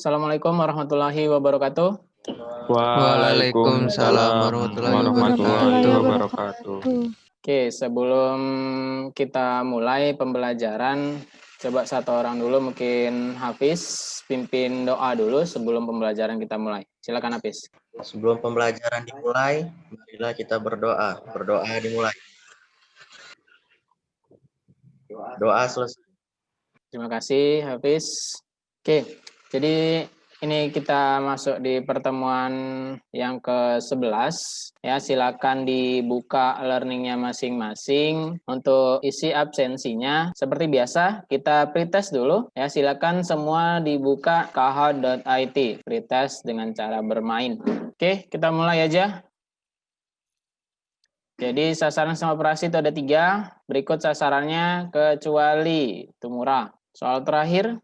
Assalamualaikum warahmatullahi wabarakatuh. Waalaikumsalam warahmatullahi wabarakatuh. Oke, sebelum kita mulai pembelajaran, coba satu orang dulu, mungkin Hafiz, pimpin doa dulu sebelum pembelajaran kita mulai. Silakan Hafiz. Sebelum pembelajaran dimulai, marilah kita berdoa. Berdoa dimulai. Doa selesai. Terima kasih Hafiz. Oke, jadi ini kita masuk di pertemuan yang ke-11. Ya, silakan dibuka learningnya masing-masing. Untuk isi absensinya, seperti biasa, kita pretest dulu. Ya, silakan semua dibuka kahoot.it, pretest dengan cara bermain. Oke, kita mulai aja. Jadi sasaran sistem operasi itu ada 3. Berikut sasarannya kecuali itu murah. Soal terakhir.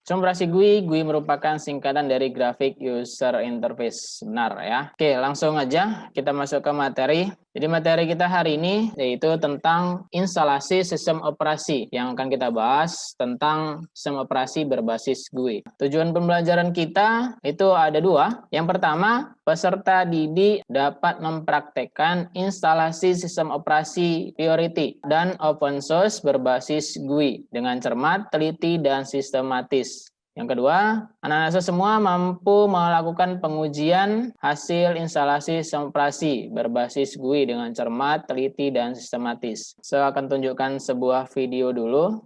Sistem operasi GUI merupakan singkatan dari Graphic User Interface. Benar ya. Oke, langsung aja kita masuk ke materi. Jadi materi kita hari ini yaitu tentang instalasi sistem operasi. Yang akan kita bahas tentang sistem operasi berbasis GUI. Tujuan pembelajaran kita itu ada 2. Yang pertama, peserta didik dapat mempraktekkan instalasi sistem operasi Priority dan open source berbasis GUI dengan cermat, teliti, dan sistematis. Yang kedua, anak-anak semua mampu melakukan pengujian hasil instalasi sistem operasi berbasis GUI dengan cermat, teliti, dan sistematis. Saya akan tunjukkan sebuah video dulu.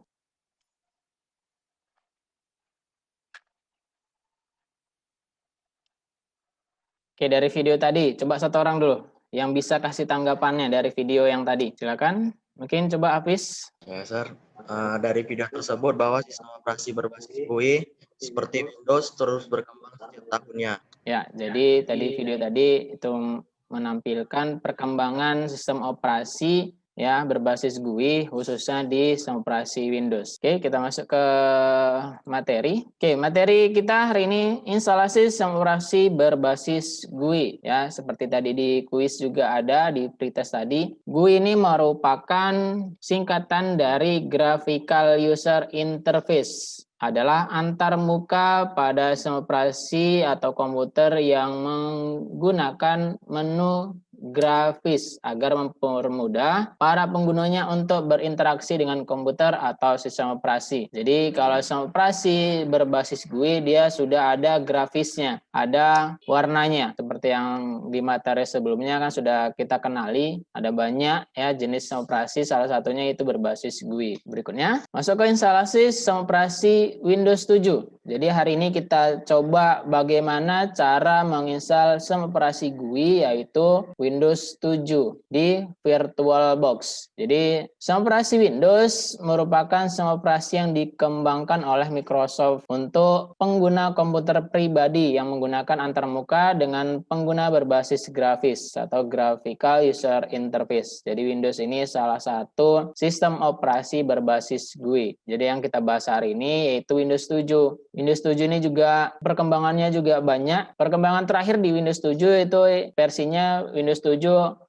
Oke, dari video tadi, coba satu orang dulu yang bisa kasih tanggapannya dari video yang tadi. Silakan. Mungkin coba Hafiz. Ya, Sir. Dari video tersebut bahwa sistem operasi berbasis GUI seperti Windows terus berkembang setiap tahunnya. Ya, jadi tadi video tadi itu menampilkan perkembangan sistem operasi ya berbasis GUI khususnya di sistem operasi Windows. Oke, kita masuk ke materi. Oke, materi kita hari ini instalasi sistem operasi berbasis GUI ya, seperti tadi di kuis juga ada di pretest tadi. GUI ini merupakan singkatan dari Graphical User Interface, adalah antarmuka pada sistem operasi atau komputer yang menggunakan menu grafis agar mempermudah para penggunanya untuk berinteraksi dengan komputer atau sistem operasi. Jadi kalau sistem operasi berbasis GUI dia sudah ada grafisnya, ada warnanya. Seperti yang di materi sebelumnya kan sudah kita kenali, ada banyak ya jenis sistem operasi, salah satunya itu berbasis GUI. Berikutnya, masuk ke instalasi sistem operasi Windows 7. Jadi hari ini kita coba bagaimana cara menginstal sistem operasi GUI yaitu Windows 7 di VirtualBox. Jadi sistem operasi Windows merupakan sistem operasi yang dikembangkan oleh Microsoft untuk pengguna komputer pribadi yang menggunakan antarmuka dengan pengguna berbasis grafis atau Graphical User Interface. Jadi Windows ini salah satu sistem operasi berbasis GUI. Jadi yang kita bahas hari ini yaitu Windows 7. Windows 7 ini juga perkembangannya juga banyak. Perkembangan terakhir di Windows 7 itu versinya Windows 7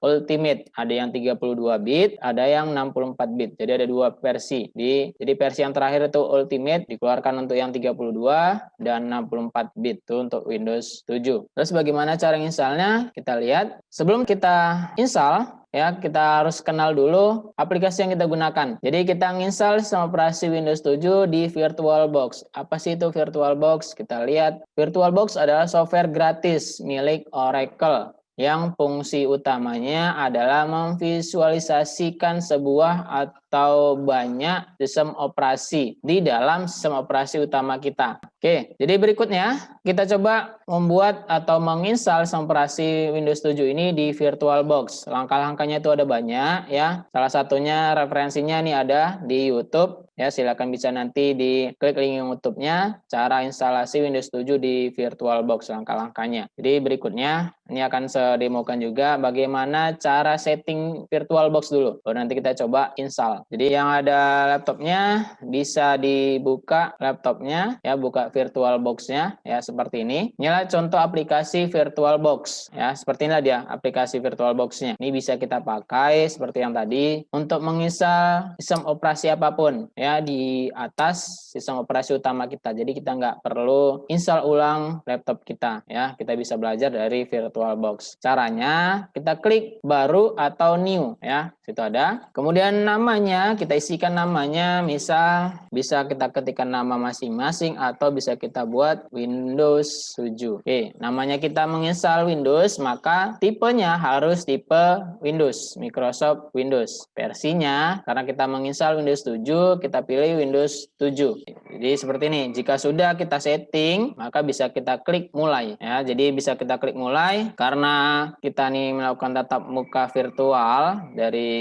Ultimate. Ada yang 32 bit, ada yang 64 bit. Jadi ada 2 versi. Jadi versi yang terakhir itu Ultimate dikeluarkan untuk yang 32 dan 64 bit itu untuk Windows 7. Terus bagaimana cara installnya? Kita lihat. Sebelum kita install, ya, kita harus kenal dulu aplikasi yang kita gunakan. Jadi kita install sistem operasi Windows 7 di VirtualBox. Apa sih itu VirtualBox? Kita lihat. VirtualBox adalah software gratis milik Oracle yang fungsi utamanya adalah memvisualisasikan sebuah atau banyak sistem operasi di dalam sistem operasi utama kita. Oke, jadi berikutnya kita coba membuat atau menginstal sistem operasi Windows 7 ini di VirtualBox. Langkah-langkahnya itu ada banyak ya. Salah satunya referensinya ini ada di YouTube. Ya, silakan bisa nanti diklik link YouTube-nya cara instalasi Windows 7 di VirtualBox langkah-langkahnya. Jadi berikutnya ini akan saya demokan juga bagaimana cara setting VirtualBox dulu. Baru nanti kita coba install. Jadi yang ada laptopnya bisa dibuka laptopnya ya, buka VirtualBox-nya ya seperti ini. Inilah contoh aplikasi VirtualBox ya, seperti inilah dia aplikasi VirtualBox-nya. Ini bisa kita pakai seperti yang tadi untuk menginstal sistem operasi apapun ya di atas sistem operasi utama kita. Jadi kita nggak perlu install ulang laptop kita ya. Kita bisa belajar dari VirtualBox. Caranya kita klik baru atau new ya. Situ ada. Kemudian namanya kita isikan namanya, misal bisa kita ketikkan nama masing-masing atau bisa kita buat Windows 7. Oke, namanya kita menginstal Windows, maka tipenya harus tipe Windows, Microsoft Windows. Versinya, karena kita menginstal Windows 7, kita pilih Windows 7. Jadi seperti ini, jika sudah kita setting, maka bisa kita klik mulai. Ya, jadi bisa kita klik mulai, karena kita nih melakukan tatap muka virtual dari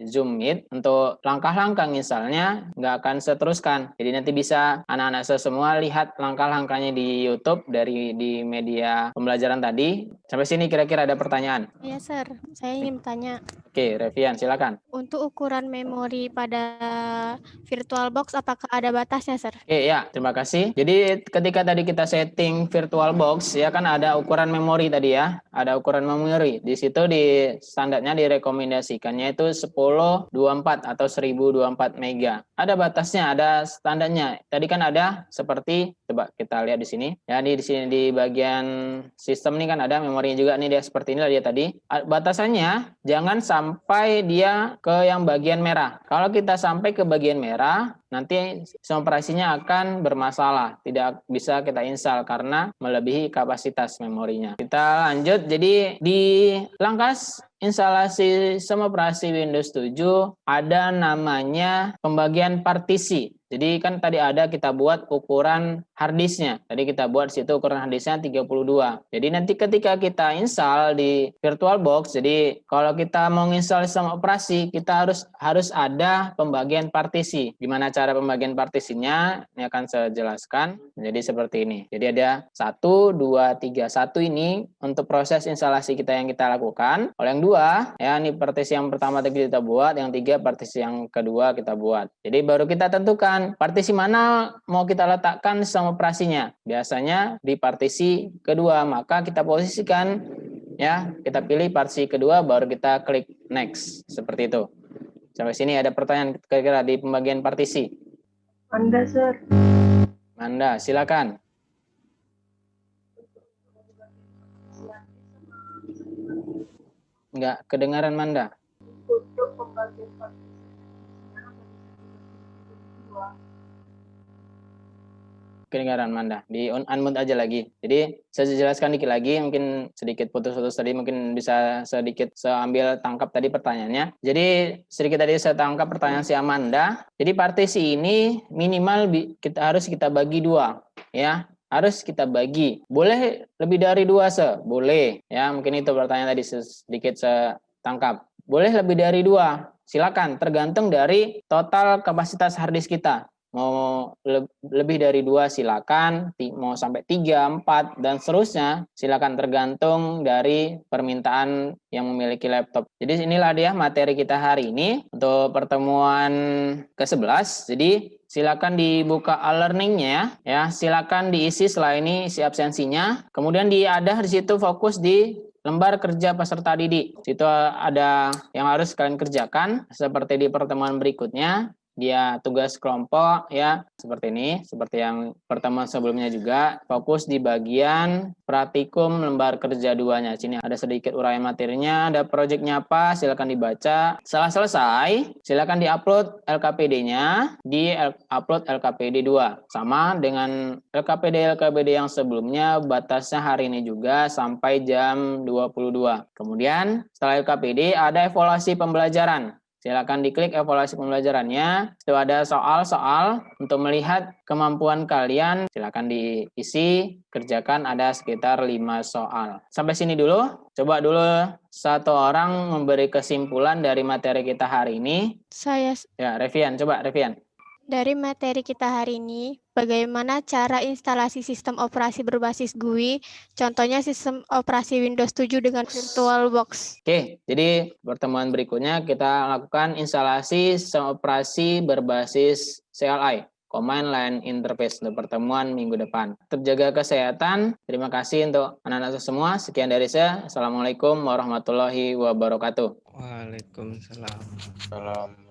Zoom Meet, untuk langkah-langkah misalnya nggak akan saya teruskan. Jadi nanti bisa anak-anak saya semua lihat langkah-langkahnya di YouTube di media pembelajaran tadi. Sampai sini kira-kira ada pertanyaan? Iya, Sir. Saya ingin bertanya. Oke, Revian, silakan. Untuk ukuran memori pada VirtualBox, apakah ada batasnya, Sir? Oke, ya, terima kasih. Jadi ketika tadi kita setting VirtualBox, ya kan ada ukuran memori tadi ya. Ada ukuran memori. Di situ di standarnya direkomendasikannya itu 1024 atau 1024 mega. Ada batasnya, ada standarnya. Tadi kan ada seperti, coba kita lihat di sini. Ya, di sini di bagian sistem ini kan ada memorinya juga nih, dia seperti inilah dia tadi. Batasannya jangan sampai dia ke yang bagian merah. Kalau kita sampai ke bagian merah, nanti sistem operasinya akan bermasalah, tidak bisa kita install karena melebihi kapasitas memorinya. Kita lanjut, jadi di langkah instalasi sistem operasi Windows 7 ada namanya pembagian partisi. Jadi kan tadi ada kita buat ukuran harddisknya. Tadi kita buat situ ukuran harddisknya 32. Jadi nanti ketika kita install di VirtualBox, jadi kalau kita mau install sistem operasi, kita harus ada pembagian partisi. Gimana cara pembagian partisinya? Ini akan saya jelaskan. Jadi seperti ini. Jadi ada 1, 2, 3. 1 ini untuk proses instalasi kita yang kita lakukan. Kalau yang 2, ya ini partisi yang pertama tadi kita buat, yang 3 partisi yang kedua kita buat. Jadi baru kita tentukan partisi mana mau kita letakkan sistem operasinya. Biasanya di partisi kedua, maka kita posisikan ya, kita pilih partisi kedua baru kita klik next. Seperti itu. Sampai sini ada pertanyaan kira-kira di pembagian partisi? Manda, Sir. Manda, silakan. Enggak kedengaran Manda. Untuk pembagian partisinya Kedengaran Manda, di unmute aja lagi. Jadi saya jelaskan dikit lagi, mungkin sedikit putus-putus tadi, mungkin bisa sedikit saya ambil tangkap tadi pertanyaannya. Jadi sedikit tadi saya tangkap pertanyaan si Amanda. Jadi partisi ini minimal harus kita bagi 2 ya. Harus kita bagi. Boleh lebih dari 2, boleh ya. Mungkin itu pertanyaan tadi sedikit saya tangkap. Boleh lebih dari 2, silakan, tergantung dari total kapasitas harddisk kita. Mau lebih dari 2 silakan, mau sampai 3, 4 dan seterusnya silakan, tergantung dari permintaan yang memiliki laptop. Jadi inilah dia materi kita hari ini untuk pertemuan ke-11. Jadi silakan dibuka e-learning-nya ya. Silakan diisi setelah ini, isi absensinya. Kemudian ada di situ fokus di lembar kerja peserta didik. Situ ada yang harus kalian kerjakan seperti di pertemuan berikutnya. Dia tugas kelompok ya, seperti ini, seperti yang pertemuan sebelumnya juga, fokus di bagian praktikum lembar kerja 2-nya. Sini ada sedikit uraian materinya, ada proyeknya apa, silakan dibaca. Setelah selesai, silakan diupload LKPD-nya, upload LKPD 2. Sama dengan LKPD yang sebelumnya, batasnya hari ini juga sampai jam 22. Kemudian setelah LKPD ada evaluasi pembelajaran. Silakan diklik evaluasi pembelajarannya. Itu ada soal-soal untuk melihat kemampuan kalian. Silakan diisi, kerjakan, ada sekitar 5 soal. Sampai sini dulu. Coba dulu satu orang memberi kesimpulan dari materi kita hari ini. Saya. Ya, Revian, coba Revian. Dari materi kita hari ini, bagaimana cara instalasi sistem operasi berbasis GUI, contohnya sistem operasi Windows 7 dengan VirtualBox. Oke, jadi pertemuan berikutnya kita lakukan instalasi sistem operasi berbasis CLI, Command Line Interface untuk pertemuan minggu depan. Tetap jaga kesehatan. Terima kasih untuk anak-anak semua. Sekian dari saya. Assalamualaikum warahmatullahi wabarakatuh. Waalaikumsalam. Salam.